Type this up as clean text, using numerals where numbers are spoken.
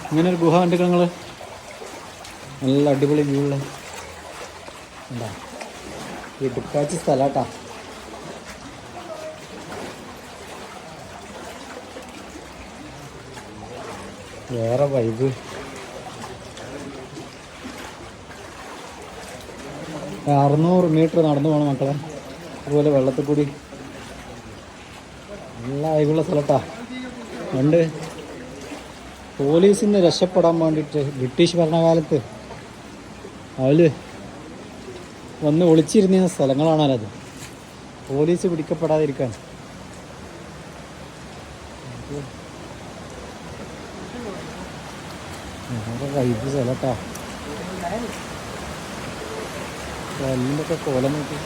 ഇങ്ങനെ ഒരു ഗുഹ കണ്ടിട്ട് നിങ്ങൾ നല്ല അടിപൊളി വ്യൂ ഉള്ള എന്താ ഇടുക്കാച്ചി സ്ഥലാട്ടാ. വേറെ വൈബ്. 600 മീറ്റർ നടന്നു പോകണം മക്കളെ. അതുപോലെ വെള്ളത്തിൽ കൂടി നല്ല വൈബുള്ള സ്ഥലത്താ. പണ്ട് പോലീസിൽ നിന്ന് രക്ഷപ്പെടാൻ വേണ്ടിയിട്ട് ബ്രിട്ടീഷ് ഭരണകാലത്ത് അവര് വന്ന് ഒളിച്ചിരുന്ന സ്ഥലങ്ങളാണത്. പോലീസ് പിടിക്കപ്പെടാതിരിക്കാൻ. വൈബ് സ്ഥലത്താ. കല്ലിൻ്റെയൊക്കെ കോലം നോക്കി.